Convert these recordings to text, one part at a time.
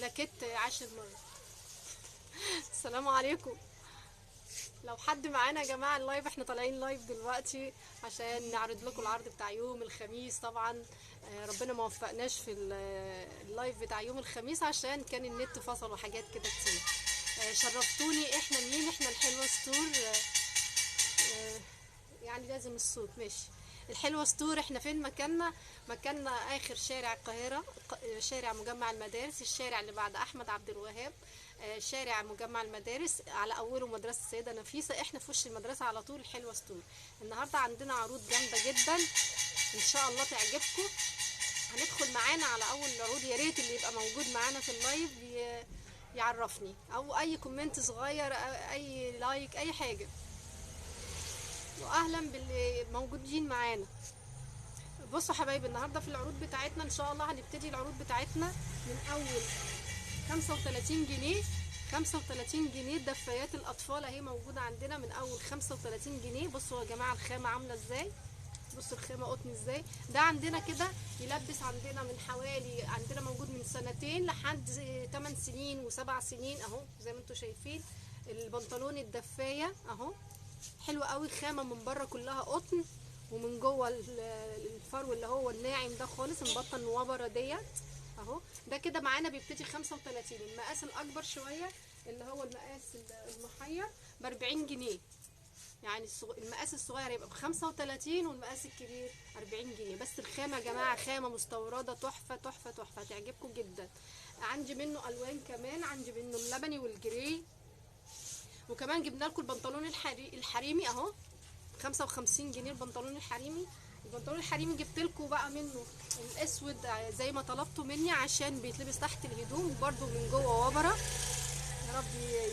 كلاكيت 10 مرة. السلام عليكم. لو حد معانا يا جماعة اللايف، احنا طالعين لايف دلوقتي عشان نعرض لكم العرض بتاع يوم الخميس. طبعا ربنا ما وفقناش في اللايف بتاع يوم الخميس عشان كان النت فصل وحاجات كده كتير. شرفتوني. احنا مين؟ احنا الحلوة ستور. يعني لازم الصوت ماشي. الحلوة ستور. احنا فين مكاننا؟ مكاننا اخر شارع القاهرة، شارع مجمع المدارس، الشارع اللي بعد احمد عبد الوهاب، شارع مجمع المدارس، على اوله مدرسة السيدة نفيسة. احنا في وش المدرسة على طول، الحلوة ستور. النهاردة عندنا عروض جامدة جدا ان شاء الله تعجبكم. هندخل معانا على اول العروض. يا ريت اللي يبقى موجود معانا في اللايف يعرفني، او اي كومنت صغير، اي لايك، اي حاجة. واهلا باللي موجودين معانا. بصوا حبايبي، النهارده في العروض بتاعتنا ان شاء الله هنبتدي العروض بتاعتنا من اول 35 جنيه. 35 جنيه دفايات الاطفال اهي موجوده عندنا من اول 35 جنيه. بصوا يا جماعه الخامه عامله ازاي، بصوا الخامه قطن ازاي. ده عندنا كده يلبس عندنا من حوالي، عندنا موجود من سنتين لحد 8 سنين و7 سنين اهو زي ما انتم شايفين. البنطلون الدفايه اهو حلو قوي، خامه من بره كلها قطن، ومن جوه الفرو اللي هو الناعم ده خالص مبطن وبره ديت اهو. ده كده معانا بيبتدي 35. المقاس الاكبر شويه اللي هو المقاس المحير ب 40 جنيه. يعني المقاس الصغير يبقى ب 35 والمقاس الكبير 40 جنيه بس. الخامه يا جماعه خامه مستورده، تحفه تحفه تحفه، هتعجبكم جدا. عندي منه الوان كمان، عندي منه اللبني والجري، وكمان جبنا لكم البنطلون الحريمي اهو 55 جنيه. البنطلون الحريمي، البنطلون الحريمي جبت لكم بقى منه الاسود زي ما طلبتوا مني عشان بيتلبس تحت الهدوم، وبرده من جوه وبره. يا رب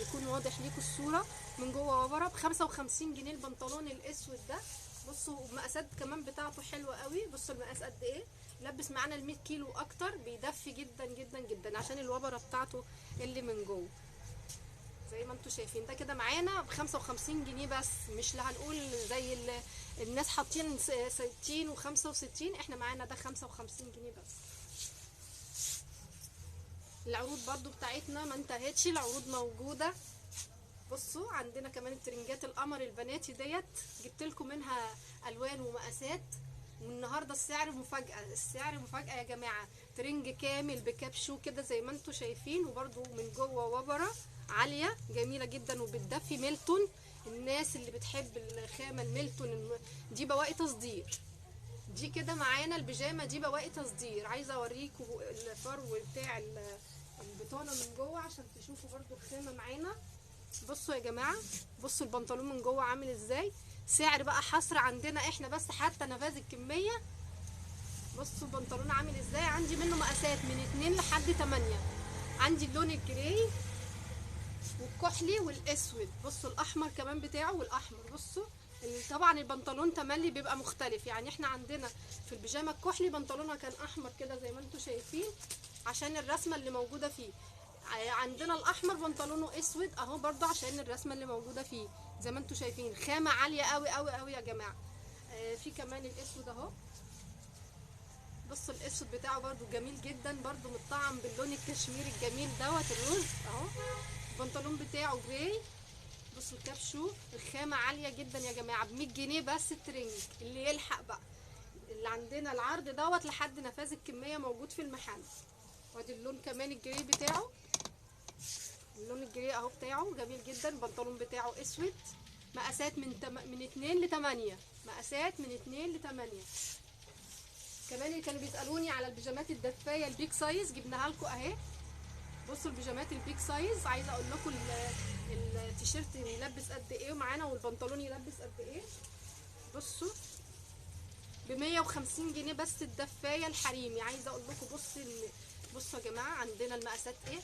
يكون واضح ليكم الصوره. من جوه وبره ب 55 جنيه البنطلون الاسود ده. بصوا المقاسات كمان بتاعته حلوه قوي. بصوا المقاس قد ايه، يلبس معانا ال 100 كيلو اكتر، بيدفي جدا جدا جدا عشان الوبره بتاعته اللي من جوه زي ما انتم شايفين. ده كده معانا ب 55 جنيه بس، مش اللي هنقول زي الناس حاطين 60 و65، احنا معانا ده 55 جنيه بس. العروض برضو بتاعتنا ما انتهتش، العروض موجوده. بصوا عندنا كمان الترنجات القمر البناتي ديت، جبت لكم منها الوان ومقاسات. والنهارده السعر مفاجاه، السعر مفاجاه يا جماعه. ترنج كامل بكابشو كده زي ما انتم شايفين، وبرده من جوه وبره عاليه جميله جدا وبتدفي. ميلتون، الناس اللي بتحب الخامه الميلتون دي بواقي تصدير. دي كده معانا البيجامه دي بواقي تصدير. عايزه اوريكم الفرو بتاع البطانه من جوه عشان تشوفوا برده الخامه معانا. بصوا يا جماعه، بصوا البنطلون من جوه عامل ازاي. سعر بقى حصر عندنا احنا بس حتى نفاذ الكميه. بصوا البنطلون عامل ازاي. عندي منه مقاسات من 2 لحد 8. عندي اللون الجراي والكحلي والاسود. بصوا الاحمر كمان بتاعه والاحمر. بصوا طبعا البنطلون تملي بيبقى مختلف، يعني احنا عندنا في البيجامه الكحلي بنطلونها كان احمر كده زي ما انتم شايفين عشان الرسمه اللي موجوده فيه. عندنا الاحمر بنطلونه اسود اهو برضو عشان الرسمه اللي موجوده فيه زي ما انتم شايفين. خامه عاليه قوي قوي قوي يا جماعه. في كمان الاسود اهو. بصوا الاسود بتاعه برضو جميل جدا، برضو متطعم باللون الكشميري الجميل دوت الروز اهو. البنطلون بتاعه جراي. بصوا الكابشو، الخامه عاليه جدا يا جماعه ب 100 جنيه بس. الترنج اللي يلحق بقى، اللي عندنا العرض دوت لحد نفاذ الكميه موجود في المحل. وادي اللون كمان الجراي بتاعه، اللون الجراي اهو بتاعه جميل جدا. البنطلون بتاعه اسود. مقاسات من 2 ل 8. مقاسات من 2 ل 8. كمان اللي كانوا بيسالوني على البيجامات الدفايه البيك سايز جبناها لكم اهي. بصوا البيجامات البيك سايز، عايزه اقول لكم التيشيرت يلبس قد ايه معانا والبنطلون يلبس قد ايه. بصوا ب 150 جنيه بس الدفايه الحريمي. عايزه اقول لكم بصوا يا جماعه عندنا المقاسات ايه،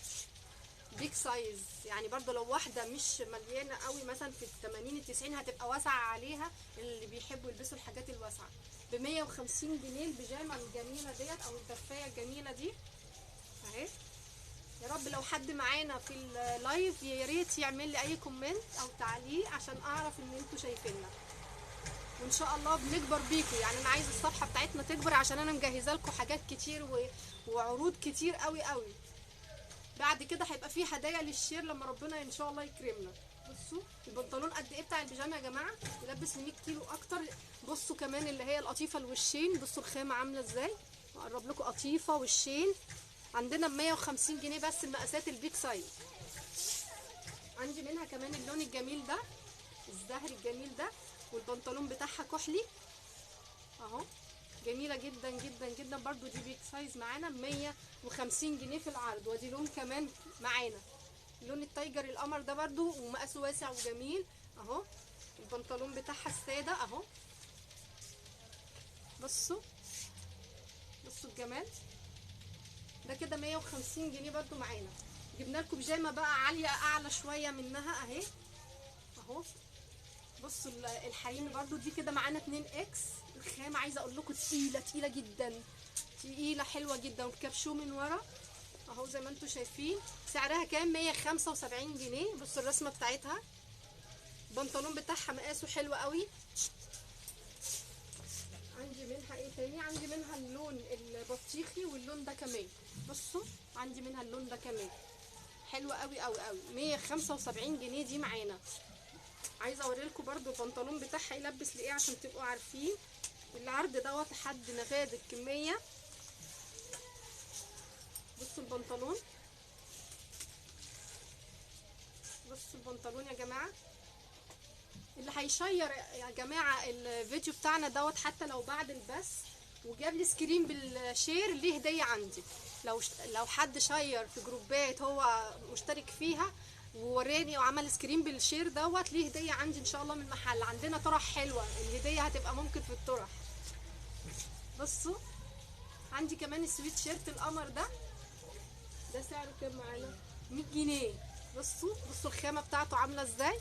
بيك سايز. يعني برضو لو واحده مش مليانه قوي مثلا في ال80 ال90 هتبقى واسعه عليها، اللي بيحبوا يلبسوا الحاجات الواسعه. ب 150 جنيه البيجامه الجميله ديت او الدفايه الجميله دي اهي. يا رب لو حد معانا في اللايف يا ريت يعمل لي اي كومنت او تعليق عشان اعرف ان انتوا شايفيننا، وان شاء الله بنكبر بيكم. يعني انا عايزه الصفحه بتاعتنا تكبر عشان انا مجهزه لكم حاجات كتير وعروض كتير قوي قوي. بعد كده هيبقى فيه هدايا للشير لما ربنا ان شاء الله يكرمنا. بصوا البنطلون قد ايه بتاع البيجامه يا جماعه، يلبس ل 100 كيلو اكتر. بصوا كمان اللي هي القطيفه الوشين، بصوا الخامه عامله ازاي، اقرب لكم. قطيفه وشين عندنا ب 150 جنيه بس، المقاسات البيك سايز. عندي منها كمان اللون الجميل ده، الزهري الجميل ده، والبنطلون بتاعها كحلي اهو، جميله جدا جدا جدا برضو. دي بيك سايز معانا ب 150 جنيه في العرض. ودي لون كمان معانا، لون التايجر القمر ده برضو، ومقاسه واسع وجميل اهو. البنطلون بتاعها الساده اهو، بصوا بصوا الجمال ده كده 150 جنيه برضو معانا. جبنا لكم بيجامه بقى عاليه اعلى شويه منها اهي اهو. بصوا الحريمي برضو دي كده معانا 2 اكس. الخامه عايزه اقول لكم تقيله تقيله جدا، تقيله حلوه جدا، وكبشوه من ورا اهو زي ما انتم شايفين. سعرها كام؟ 175 جنيه. بصوا الرسمه بتاعتها، البنطلون بتاعها مقاسه حلو قوي. عندي منها ايه تاني؟ عندي منها اللون البطيخي واللون ده كمان، بصوا عندي منها اللون ده كمان حلو قوي قوي قوي. 175 جنيه دي معانا. عايزه اوريلكم برده البنطلون بتاعها يلبس لايه عشان تبقوا عارفين. العرض دوت لحد نفاذ الكميه. بصوا البنطلون، بصوا البنطلون يا جماعه. اللي هيشير يا جماعه الفيديو بتاعنا دوت حتى لو بعد البث وجاب لي سكرين بالشير ليه هديه عندي. لو حد شير في جروبات هو مشترك فيها ووراني وعمل سكرين بالشير دوت ليه هديه عندي ان شاء الله من المحل. عندنا طرح حلوه، الهديه هتبقى ممكن في الطرح. بصوا عندي كمان السويت شيرت القمر ده سعره كام معانا؟ 100 جنيه. بصوا الخامه بتاعته عامله ازاي،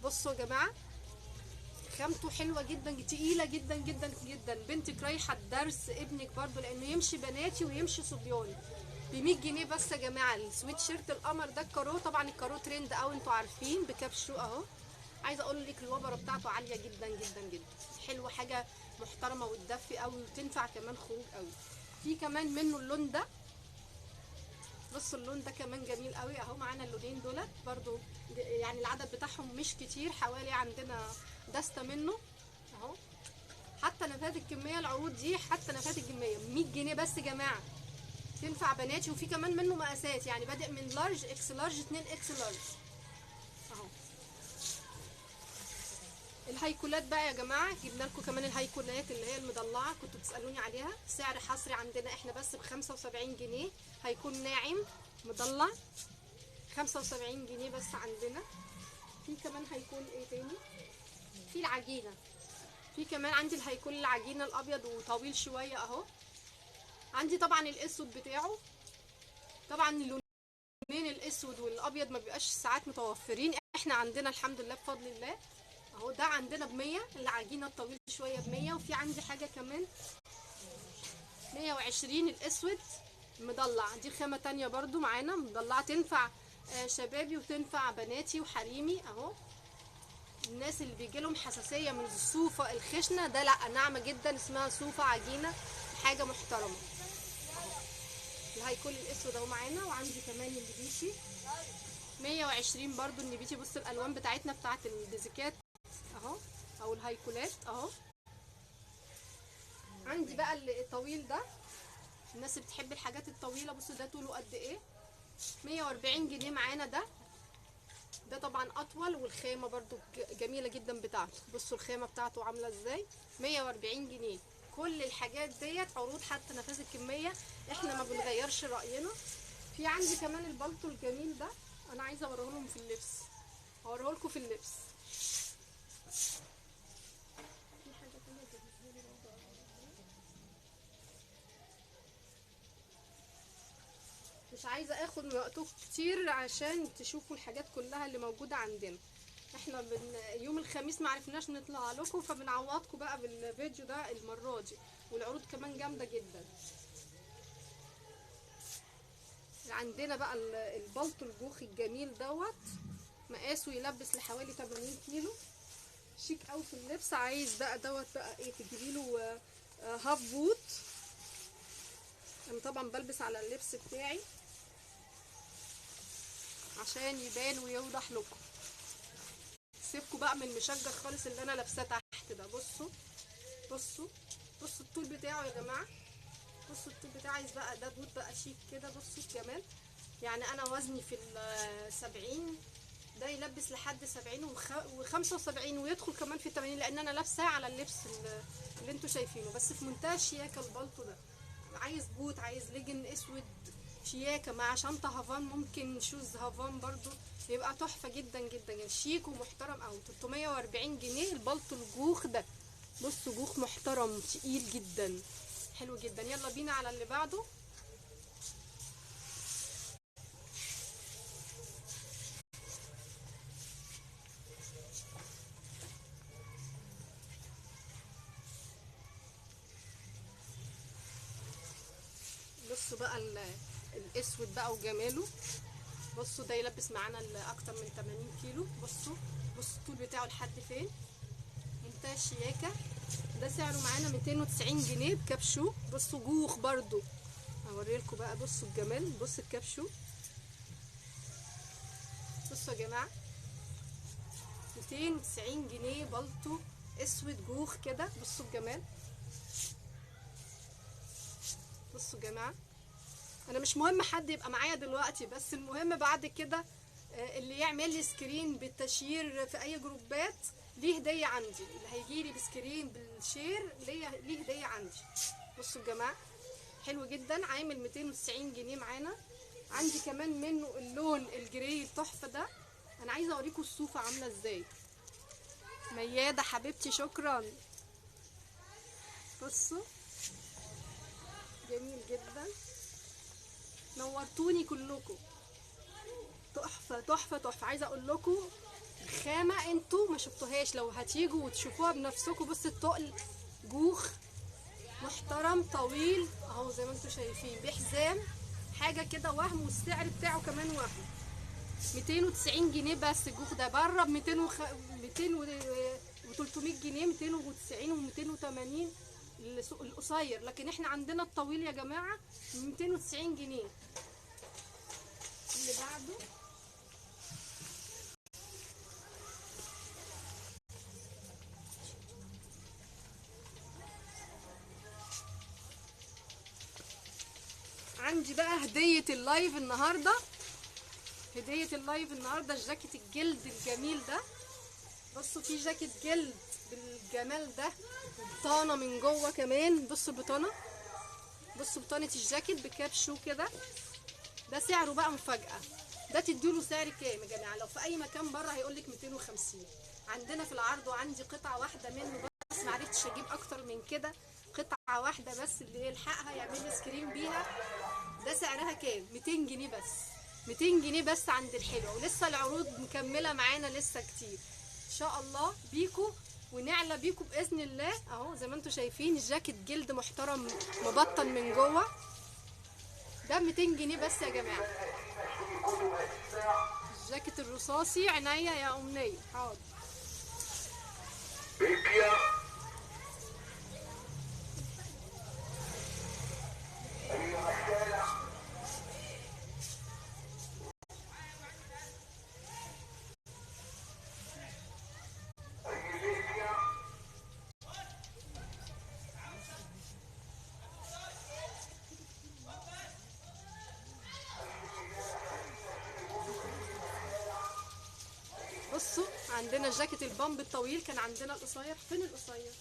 بصوا يا جماعه خامته حلوه جدا، تقيله جدا جدا جدا. بنتك رايحه الدرس، ابنك برضو، لانه يمشي بناتي ويمشي صبياني. ب 100 جنيه بس يا جماعه. السويت شيرت القمر ده الكارو، طبعا الكارو ترند قوي انتوا عارفين، بكبشو اهو. عايزه اقول لك الوبره بتاعته عاليه جدا جدا جدا، حلوه، حاجه محترمه وتدفي قوي وتنفع كمان خروج قوي. في كمان منه اللون ده، بصوا اللون ده كمان جميل قوي اهو. معانا اللونين دولت برضو، يعني العدد بتاعهم مش كتير، حوالي عندنا دستة منه اهو. حتى نفاذ الكميه، العروض دي حتى نفاذ الكميه 100 جنيه بس يا جماعه، تنفع بناتي. وفي كمان منه مقاسات، يعني بادئ من لارج، اكس لارج، 2 اكس لارج اهو. الهايكولات بقى يا جماعه، جبنا لكم كمان الهايكولات اللي هي المضلعه، كنتوا بتسالوني عليها. سعر حصري عندنا احنا بس ب 75 جنيه، هيكون ناعم مضلع 75 جنيه بس عندنا. في كمان هيكون ايه تاني؟ في العجينه، في كمان عندي الهيكون العجينه الابيض وطويل شويه اهو. عندي طبعا الاسود بتاعه، طبعا اللونين الاسود والابيض ما بيبقاش ساعات متوفرين، احنا عندنا الحمد لله بفضل الله اهو. ده عندنا ب100، العجينه الطويل شويه ب100. وفي عندي حاجه كمان 120 الاسود مضلع، دي خامه تانية برضو معانا مضلعه، تنفع شبابي وتنفع بناتي وحريمي اهو. الناس اللي بيجي لهم حساسيه من الصوفه الخشنه ده، لا ناعمه جدا، اسمها صوفه عجينه، حاجه محترمه. الهيكول الاسود اهو معانا. وعندي كمان النبيتي 120 برضو النبيتي. بصوا الالوان بتاعتنا بتاعت البيزيكات اهو، او الهيكولات اهو. عندي بقى الطويل ده، الناس اللي بتحب الحاجات الطويله، بصوا ده طوله قد ايه، 140 جنيه معانا. ده طبعا اطول، والخامه برضو جميله جدا بتاعته. بصوا الخامه بتاعته عامله ازاي، 140 جنيه. كل الحاجات ديت عروض حتى نفاذ الكميه، احنا ما بنغيرش راينا. في عندي كمان البلطو الجميل ده، انا عايزه اوريه لهم في اللبس، اوريه لكم في اللبس. في حاجه تانية جهزها لي برضه، مش عايزه اخد من وقتكم كتير عشان تشوفوا الحاجات كلها اللي موجوده عندنا. احنا يوم الخميس معرفناش نطلع لكم، فبنعوضكم بقى بالفيديو ده المره دي. والعروض كمان جامده جدا. عندنا بقى البلطو الجوخي الجميل دوت، مقاسه يلبس لحوالي 80 كيلو، شيك قوي في اللبس. عايز بقى دوت بقى ايه، تجيبي له هاف بوت. انا طبعا بلبس على اللبس بتاعي عشان يبان ويوضح لكم. سيبكوا بقى من المشجر خالص اللي انا لابساه تحت ده. بصوا بصوا بصوا الطول بتاعه يا جماعه، بصوا الطول بتاعه. عايز بقى ده بوت بقى شيك كده. بصوا الجمال. يعني انا وزني في ال70، ده يلبس لحد 70 و75 ويدخل كمان في 80، لان انا لابساه على اللبس اللي انتوا شايفينه. بس في منتهى الشياكه البلطو ده. عايز بوت، عايز ليجن اسود شياكه مع شنطه هافان، ممكن شوز هافان برضو، يبقى تحفه جدا جدا شيك ومحترم. او 340 جنيه البلطو الجوخ ده. بصوا جوخ محترم تقيل جدا، حلو جدا. يلا بينا على اللي بعده. بصوا بقى الاسود بقى وجماله. بصوا ده يلبس معانا اكتر من 80 كيلو. بصوا الطول بتاعه لحد فين، منتهى الشياكه. ده سعره معانا 290 جنيه بكبشو. بصوا جوخ برضو، هوريلكم بقى. بصوا الجمال، بصوا الكبشو. بصوا يا جماعه 290 جنيه بلطو اسود جوخ كده. بصوا الجمال. بصوا يا جماعه، انا مش مهم حد يبقى معايا دلوقتي، بس المهم بعد كده اللي يعمل لي سكرين بالتشير في اي جروبات ليه هديه عندي. اللي هيجي لي بسكرين بالشير ليه هديه عندي. بصوا يا جماعه حلو جدا، عامل 290 جنيه معانا. عندي كمان منه اللون الجري التحفه ده. انا عايزه اوريكم الصوفه عامله ازاي. مياده حبيبتي شكرا. بصوا جميل جدا، نورتوني كلكم. تحفه تحفه تحفه. عايزه اقول لكم خامه انتوا ما شفتوهاش، لو هتيجوا وتشوفوها بنفسكم. بص التقل جوخ محترم طويل اهو زي ما انتوا شايفين، بحزام حاجه كده وهم. والسعر بتاعه كمان وهم، 290 جنيه بس. الجوخ ده بره ب 200 و 300 جنيه، 290 و 280 القصير، لكن احنا عندنا الطويل يا جماعه 290 جنيه. اللي بعده عندي بقى هدية اللايف النهاردة. هدية اللايف النهاردة الجاكيت الجلد الجميل ده. بصوا في جاكيت جلد بالجمال ده، بطانة من جوه كمان. بصوا البطانة، بصوا بطانة الجاكيت بكابشو كده. ده سعره بقى مفاجأة. ده تديله سعر كام يا جماعة؟ لو في أي مكان بره هيقولك 250. عندنا في العرض، وعندي قطعة واحدة منه بس، معرفتش أجيب أكتر من كده. قطعة واحدة بس اللي يلحقها يعمل لي سكرين بيها. ده سعرها كام؟ 200 جنيه بس. 200 جنيه بس عند الحلوة. ولسه العروض مكملة معانا لسه كتير ان شاء الله بيكو، ونعلى بيكو باذن الله. اهو زي ما انتم شايفين الجاكيت جلد محترم مبطن من جوه. ده 200 جنيه بس يا جماعه. الجاكيت الرصاصي عينيا يا امنيه. حاضر. بصوا عندنا جاكيت البامب الطويل، كان عندنا القصير. فين القصير؟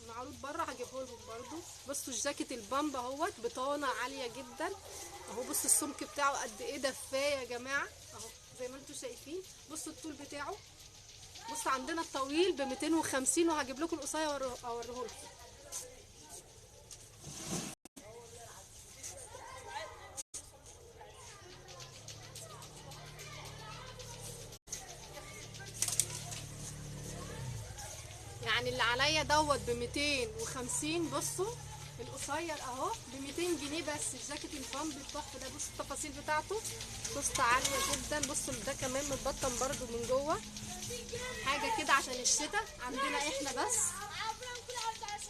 معروض بره، هجيبه لهم برضو. بصوا الجاكيت البامب اهوت، بطانه عاليه جدا اهو. بصوا السمك بتاعه قد ايه دفاه يا جماعه اهو زي ما انتم شايفين. بصوا الطول بتاعه. بصوا عندنا الطويل ب 250، وهجيب لكم القصير اوريه لكم. يعني اللي عليا دوت ب 250. بصوا القصير اهو ب 200 جنيه بس. الجاكيت البامب التحفه ده. بصوا التفاصيل بتاعته قسطه عاليه جدا. بصوا ده كمان متبطن برده من جوه، حاجه كده عشان الشتاء عندنا احنا بس.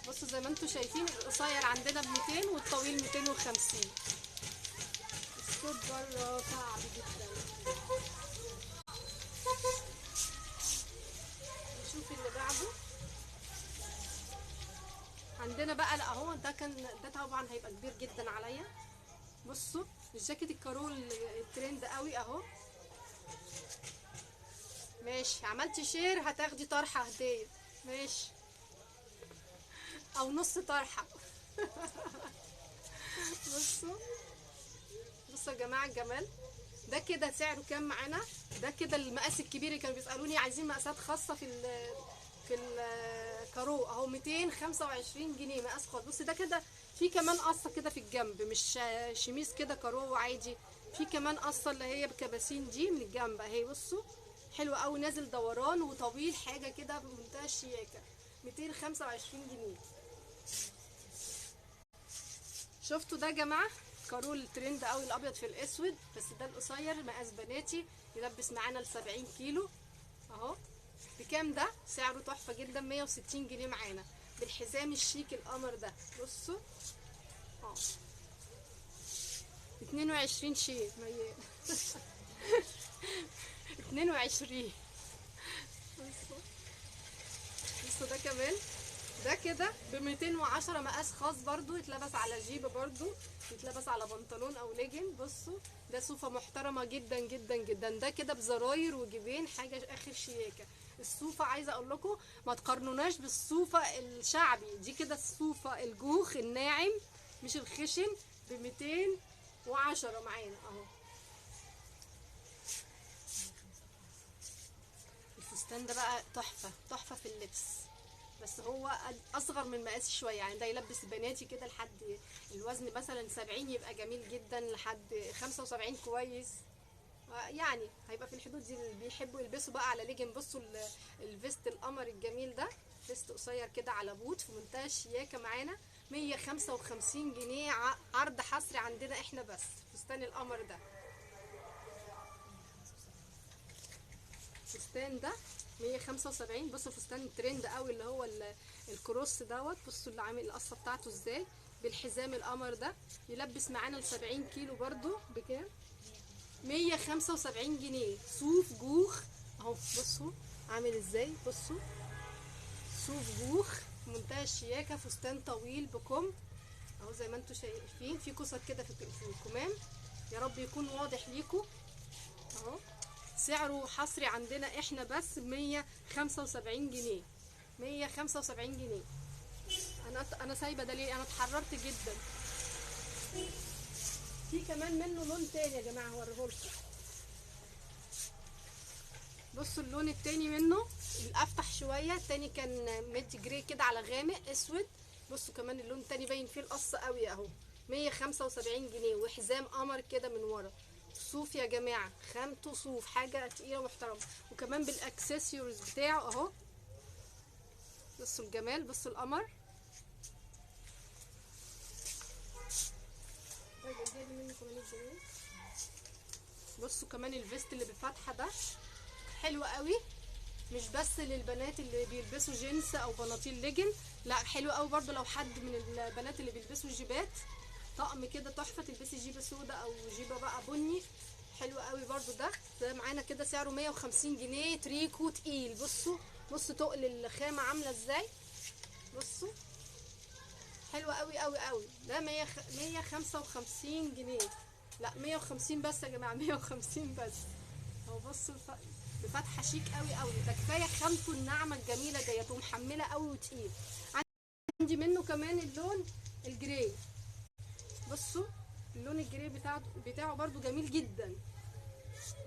بصوا زي ما انتم شايفين القصير عندنا ب 200 والطويل 250. الصوت بره صعب جدا. نشوف اللي بعده. عندنا بقى لا اهو ده طبعا هيبقى كبير جدا عليا. بصوا الجاكيت الكارول الترند قوي اهو. ماشي، عملتي شير هتاخدي طرحه هديه. ماشي، او نص طرحه. بصوا بصوا يا جماعه الجمال ده. كده سعره كام معانا؟ ده كده المقاس الكبير اللي كانوا بيسالوني عايزين مقاسات خاصه في الكارو اهو. 225 جنيه مقاس خاص. بص ده كده في كمان قصه كده في الجنب، مش شميس كده كارو عادي، في كمان قصه اللي هي بكباسين دي من الجنب اهي. بصوا حلو قوي، نازل دوران وطويل، حاجه كده بمنتهى الشياكه. 225 جنيه. شفتوا ده يا جماعه؟ كارول الترند قوي الابيض في الاسود، بس ده القصير مقاس بناتي يلبس معانا ل 70 كيلو اهو. بكام ده؟ سعره تحفه جدا، 160 جنيه معانا بالحزام الشيك القمر ده. بصوا 22 شيء ميال. 22. بصوا ده كمان، ده كده ب 210 مقاس خاص برضو، يتلبس على جيبه برضو، يتلبس على بنطلون او ليجن. بصوا ده صوفه محترمه جدا جدا جدا، ده كده بزراير وجيبين، حاجه اخر شياكه. الصوفه عايزه اقول لكم ما تقارنوناش بالصوفه الشعبي، دي كده الصوفه الجوخ الناعم مش الخشن، ب 210 معانا اهو. الفستان ده بقى تحفه تحفه في اللبس، بس هو اصغر من مقاسي شويه، يعني ده يلبس بناتي كده لحد الوزن مثلا 70 يبقى جميل جدا، لحد 75 كويس، يعني هيبقى في الحدود دي اللي بيحبوا يلبسوا بقى على ليجن. بصوا الفيست القمر الجميل ده، فيست قصير كده على بوت في منتهى الشياكه معانا. 155 جنيه عرض حصري عندنا احنا بس. فستان القمر ده، الفستان ده 175. بصوا فستان الترند قوي اللي هو الكروس دوت. بصوا اللي عامل القصه بتاعته ازاي بالحزام القمر ده، يلبس معانا ل 70 كيلو برضو. بكام؟ 175 جنيه. صوف جوخ اهو. بصوا عامل ازاي، بصوا صوف جوخ منتهى الشياكه، فستان طويل بكم اهو زي ما انتم شايفين، في كسر كده في الكمام، يا رب يكون واضح ليكم اهو. سعره حصري عندنا احنا بس 175 جنيه. 175 جنيه. انا سايبه ده ليه؟ انا اتحررت جدا. في كمان منه لون تاني يا جماعه هوريهولكم. بصوا اللون التاني منه الافتح شويه، التاني كان ميدي جري كده على غامق اسود. بصوا كمان اللون التاني باين فيه القص قوي اهو. 175 جنيه وحزام قمر كده من ورا. صوف يا جماعه، خامته صوف، حاجه تقيله محترمه، وكمان بالاكسسوارز بتاعه اهو. بصوا الجمال، بصوا القمر. بصوا كمان الفيست اللي بالفتحه ده حلو قوي، مش بس للبنات اللي بيلبسوا جينز او بناطيل ليجن، لا حلو قوي برضو لو حد من البنات اللي بيلبسوا جيبات، طقم كده تحفه، تلبسي جيبه سودا او جيبه بقى بني، حلو قوي برضو. ده معانا كده سعره 150 جنيه، تريكو تقيل. بصوا تقل الخامه عامله ازاي، بصوا حلو قوي قوي قوي. ده 155 جنيه، لا 150 بس يا جماعه، 150 بس اهو. بصوا بفتحه شيك قوي قوي، ده كفايه خامته الناعمه الجميله ديت، ومحمله قوي وتقيل. عندي منه كمان اللون الجراي. بصوا اللون الجراي بتاعه برضو جميل جدا،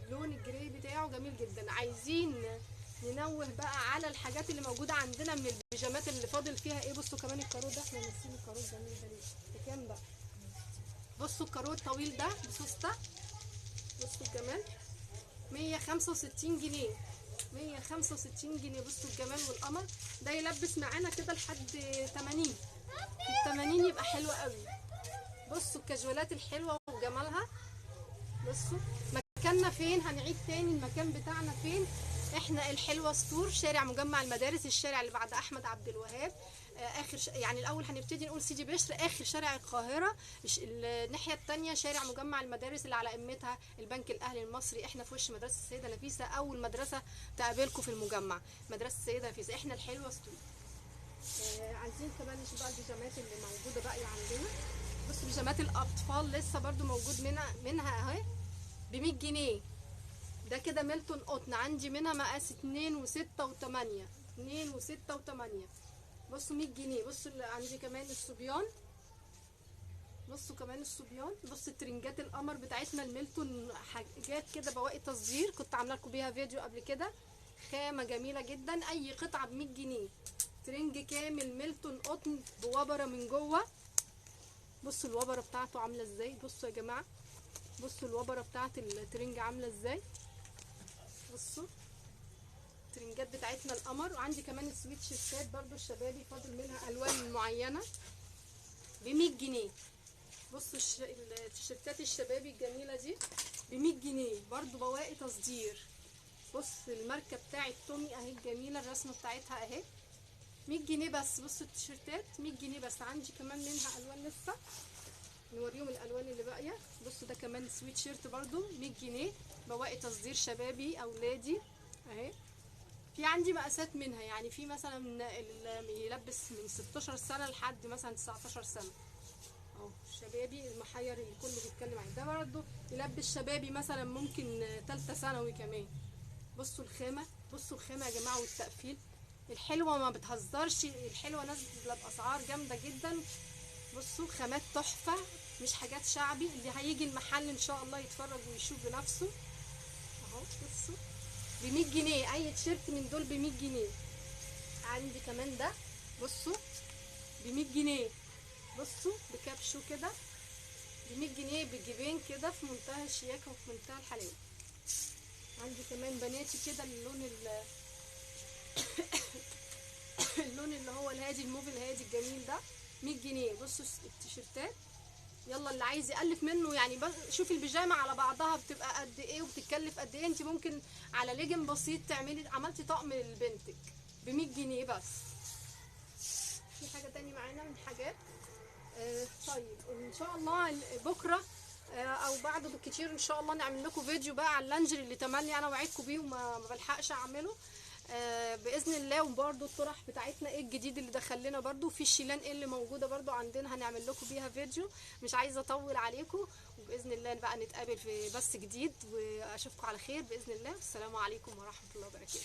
اللون الجراي بتاعه جميل جدا. عايزين ننوه بقى على الحاجات اللي موجوده عندنا من البيجامات اللي فاضل فيها ايه. بصوا كمان الكارو ده، احنا ناسيين الكارو الجميل ده ليه؟ بكام بقى؟ بصوا الكارو الطويل ده بسوسته، بصوا الجمال، 165 جنيه. 165 جنيه. بصوا الجمال والقمر ده، يلبس معانا كده لحد 80. في 80 يبقى حلو قوي. بصوا الكاجوالات الحلوه وجمالها. بصوا مكاننا فين، هنعيد تاني المكان بتاعنا فين. احنا الحلوه ستور، شارع مجمع المدارس، الشارع اللي بعد احمد عبد الوهاب. يعني الاول هنبتدي نقول سيدي بشر اخر شارع القاهره، الناحيه الثانيه شارع مجمع المدارس اللي على قمتها البنك الاهلي المصري. احنا في وش مدرسه السيده نفيسه، اول مدرسه تقابلكم في المجمع مدرسه السيده نفيسه، احنا الحلوه ستور. عايزين كمان نشوف بقى البيجامات اللي موجوده بقى عندنا. بصوا بيجامات الاطفال لسه برضو موجود منها اهي ب 100 جنيه. ده كده ميلتون قطن، عندي منها مقاس 2 و6 و8، 2 و6 و8. بصوا 100 جنيه. بصوا اللي عندي كمان الصبيان، بصوا كمان الصبيان. بصوا الترنجات القمر بتاعتنا الميلتون، حاجات كده بواقي تصدير، كنت عامله لكم بيها فيديو قبل كده. خامه جميله جدا، اي قطعه ب 100 جنيه. ترنج كامل ميلتون قطن بوبره من جوه. بصوا الوبره بتاعته عامله ازاي، بصوا يا جماعه، بصوا الوبره بتاعت الترنج عامله ازاي. بصوا الترنجات بتاعتنا القمر. وعندي كمان السويت شيرتات برضو الشبابي، فاضل منها الوان معينه ب 100 جنيه. بصوا التيشيرتات الشبابي الجميله دي ب 100 جنيه برضو بواقي تصدير. بص الماركه بتاعت تومي اهي الجميله، الرسمه بتاعتها اهي 100 جنيه بس. بصوا التيشيرتات 100 جنيه بس. عندي كمان منها الوان لسه، نوريهم الالوان اللي باقيه. بصوا ده كمان سويت شيرت برضو 100 جنيه بواقي تصدير شبابي اولادي اهي. في عندي مقاسات منها، يعني في مثلا اللي يلبس من 16 سنه لحد مثلا 19 سنه اهو، شبابي المحير اللي كله بيتكلم عنه ده برضه يلبس شبابي مثلا ممكن ثالثه ثانوي كمان. بصوا الخامه، بصوا الخامه يا جماعه والتقفيل. الحلوه ما بتهزرش، الحلوه نازله باسعار جامده جدا. بصوا خامات تحفه، مش حاجات شعبي. اللي هيجي المحل ان شاء الله يتفرج ويشوف بنفسه اهو. بصوا ب 100 جنيه اي تيشيرت من دول ب 100 جنيه. عندي كمان ده بصوا ب 100 جنيه. بصوا بكبشو كده ب 100 جنيه بجيبين كده، في منتهى الشياكه وفي منتهى الحلاوه. عندي كمان بناتي كده اللون اللون اللي هو الهادي، الموف الهادي الجميل ده 100 جنيه. بصوا التيشيرتات، يلا اللي عايز يالف منه يعني. شوفي البيجامه على بعضها بتبقى قد ايه وبتتكلف قد ايه. انت ممكن على ليجن بسيط عملتي طقم لبنتك ب 100 جنيه بس. في حاجه تاني معانا من حاجات. طيب ان شاء الله بكره او بعده بالكتير ان شاء الله نعمل لكم فيديو بقى على اللانجري اللي تملي انا وعدكم بيه وما بلحقش اعمله باذن الله. وبرده الطرح بتاعتنا ايه الجديد اللي دخل لنا، برده في الشيلان ايه اللي موجوده برده عندنا، هنعمل لكم بيها فيديو. مش عايزه اطول عليكم، وباذن الله بقى نتقابل في بث جديد، واشوفكم على خير باذن الله. السلام عليكم ورحمه الله وبركاته.